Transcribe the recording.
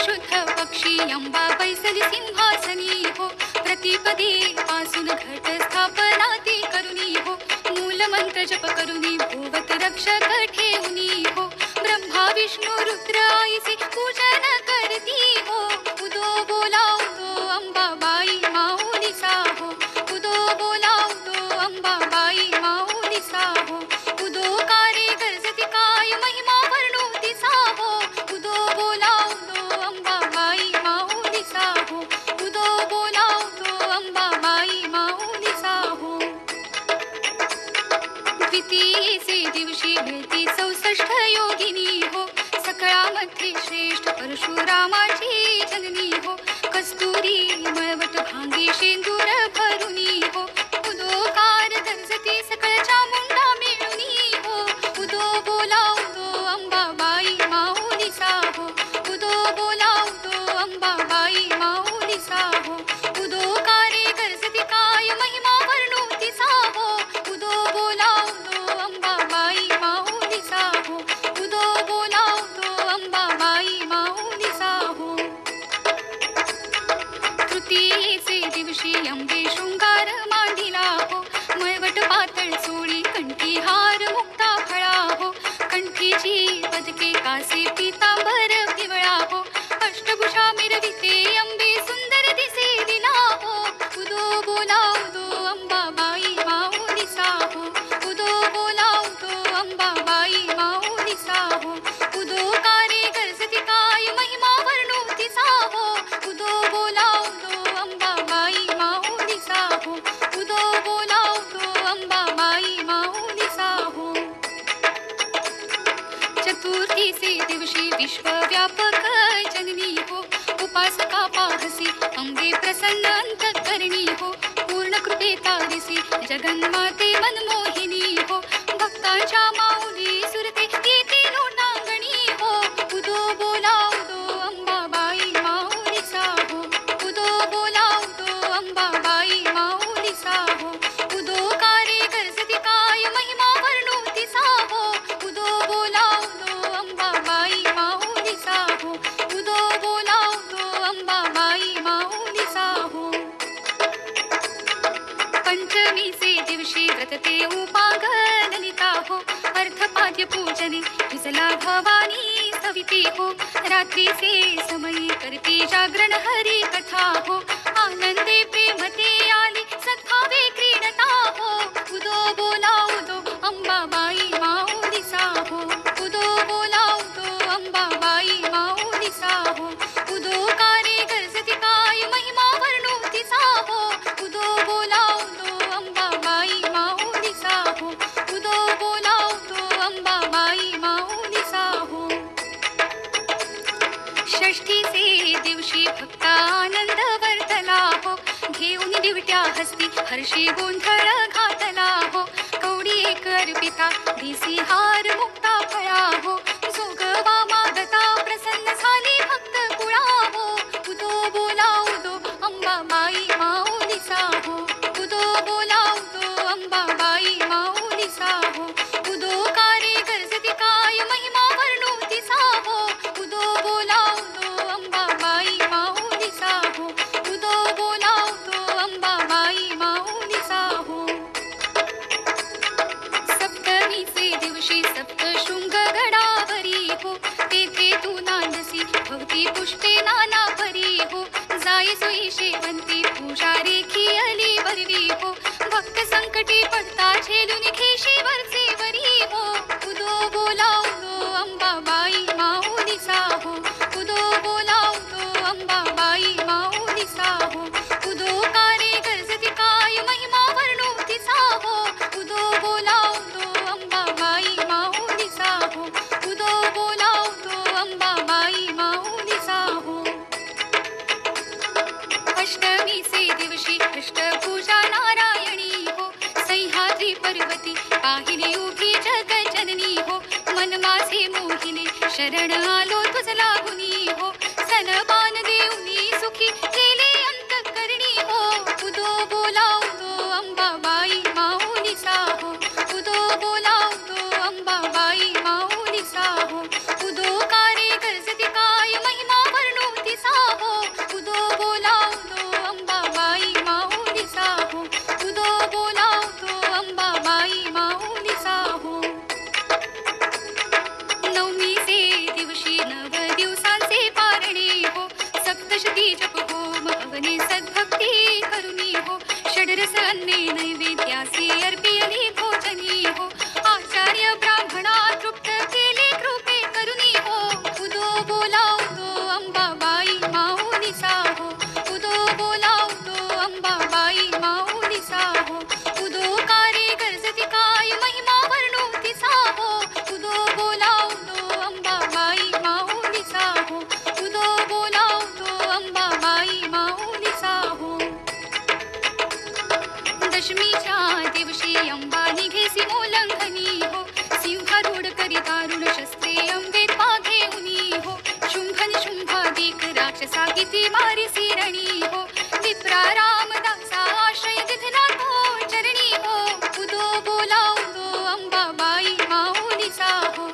शुद्ध पक्षी अंबा बैसली सिंहासनी हो. प्रतिपदी पासून घट स्थापना ती करुणी हो. मूल मंत्र जप करुणी भूवत रक्षक ठेवणी हो. ब्रह्मा विष्णू रुद्र आईचे पूजन करती हो. उदो बोला उदो अंबाबाई माऊलीचा हो. उदो बोला उदो अंबाबाई माऊलीचा हो. उदो कारे गरजती काय महिमा वर्णू तिचा हो. उदो बोला उदो अंबाबाई माऊलीचा हो. उदो बोला उदो अंबाबाई माऊलीचा हो. द्वितीयेचे दिवशी मिळती 64 योगिनी हो. सकळामध्ये श्रेष्ठ परशुरामाची जननी हो. कस्तुरी मळवट भांगी शेंदूर भरुनी हो. उदोकार गरजती सकळ चामुंडा मिळुनी हो. उदो बोला उदो अंबाबाई माऊलीचा हो. उदो बोला उदो अंबाबाई माऊलीचा हो. उदो कारे गरजती काय महिमा वर्णू तिचा हो. उदो बोला उदो अंबाबाई माऊलीचा हो. उदो बोला उदो अंबाबाई माऊलीचा हो. तृतीयेचे दिवशी अंबे शृंगार मांडिला हो. मळवट पातळ चोळी कंठी हार मुक्ता फळा हो. कंठीची पदके कासे पीतांबर पिवळा हो. अष्टभुजा मिरविते अंबे सुंदर दिसे दिला हो. उदो बोला उदो अंबाबाई माऊलीचा हो. उदो बोला उदो अंबाबाई माऊलीचा हो. उदो कारे गरजती काय महिमा वर्णू तिचा हो. उदो बोला उदो अंबाबाई माऊलीचा हो. उदो बोला उदो अंबाबाई माऊलीचा हो. चतुर्थीचे दिवशी विश्वव्यापक जननी हो. उपासका पाहसी अंबे प्रसन्न अंतःकरणी हो. पूर्ण कृपे तारिसी जगन्माते मनमोहिनी हो. भक्तांच्या माऊली सुरते येते लोटांगणी हो. उदो बोला उदो अंबाबाई माऊलीचा हो. उदो बोला उदो अंबाबाई माऊलीचा हो. उदो कारे गरजती काय महिमा वर्णू तिचा हो. उदो बोला उदो अंबाबाई माऊलीचा हो. उदो बोला उदो अंबाबाई माऊलीचा हो. पंचमीचे दिवशी व्रतते उपांग ललिता हो. अर्थपाद्य पूजने भिजला भवानी सविते हो. रात्रीचे समयी करते जागरण हरी कथा हो. आनंदे प्रेमते आली सद्भावे क्रीडता हो. उदो बोला उदो अंबाबाई माऊलीचा हो. उदो बोला उदो अंबाबाई माऊलीचा हो. उदो कारे गरजती काय महिमा वर्णू तिचा हो. उदो बोला उदो अंबाबाई माऊलीचा हो. उदो बोला उदो अंबाबाई माऊलीचा हो. षष्ठीचे दिवशी भक्ता आनंद वर्तला हो. घेऊन दिवट्या हस्ती हर्षी गोंधळ घातला हो. कवडी एक अर्पिता दिसी हार मुक्ता फळा हो. जोगवा मागता प्रसन्न झाली भक्त कुळा हो. उदो बोला उदो अंबाबाई माऊलीचा हो. उदो बोला उदो अंबाबाई माऊलीचा हो. उदो कारे गरजती काय महिमा वर्णू तिचा हो. उदो बोला उदो अंबाबाई माऊलीचा हो. उदो बोला उदो अंबाबाई माऊलीचा हो. सप्तमीचे दिवशी सप्तशृंग गडावरी हो. तेथे तू नांदसी भवती पुष्पे नाना परी हो. जाई सोयी शेवंती पूजा रेखी अली बरवी हो. भक्त संकटी पडता झेलून घेशी वरचे वरी हो. उदो बोला उदो अंबाबाई माऊलीचा हो. उदो बोला उदो अंबाबाई माऊलीचा हो. उदो कारे गरजती काय महिमा वर्णू तिचा हो. उदो बोला उदो अंबाबाई माऊलीचा हो. उदो बोला उदो अंबाबाई माऊलीचा हो. अष्टमीचे दिवशी अष्टपूजा नारायणी हो. सह्याद्री पर्वती पाहिली उभी जगजननी हो. मन माझे मोहिने शरण आलो तुझ लागुनी हो. सनबान देऊनी सुखी केले अंतःकरणी हो. उदो बोला उदो अंबाबाई माऊलीचा हो. उदो बोला उदो अंबाबाई माऊलीचा हो. उदो कारे गरजती काय महिमा वर्णू माऊलीचा हो उदो बोला उदो अंबाबाई माऊलीचा हो उदो कार्य गरजती काय महिमा वर्णो तिचा हो उदो बोला उदो अंबाबाई माऊलीचा हो उदो बोला उदो अंबाबाई माऊलीचा हो दशमीच्या दिवशी अंबा निघेसी मोलंघनी हो सिंहारूढ करी दारुण शस्त्रे अंबे घेऊनी हो शुंभन शुंभादिक राक्षसा किती मारी सिरणी हो विप्रा रामदासा आश्रय दिधना तो चरणी हो उदो बोला उदो अंबाबाई माऊलीचा हो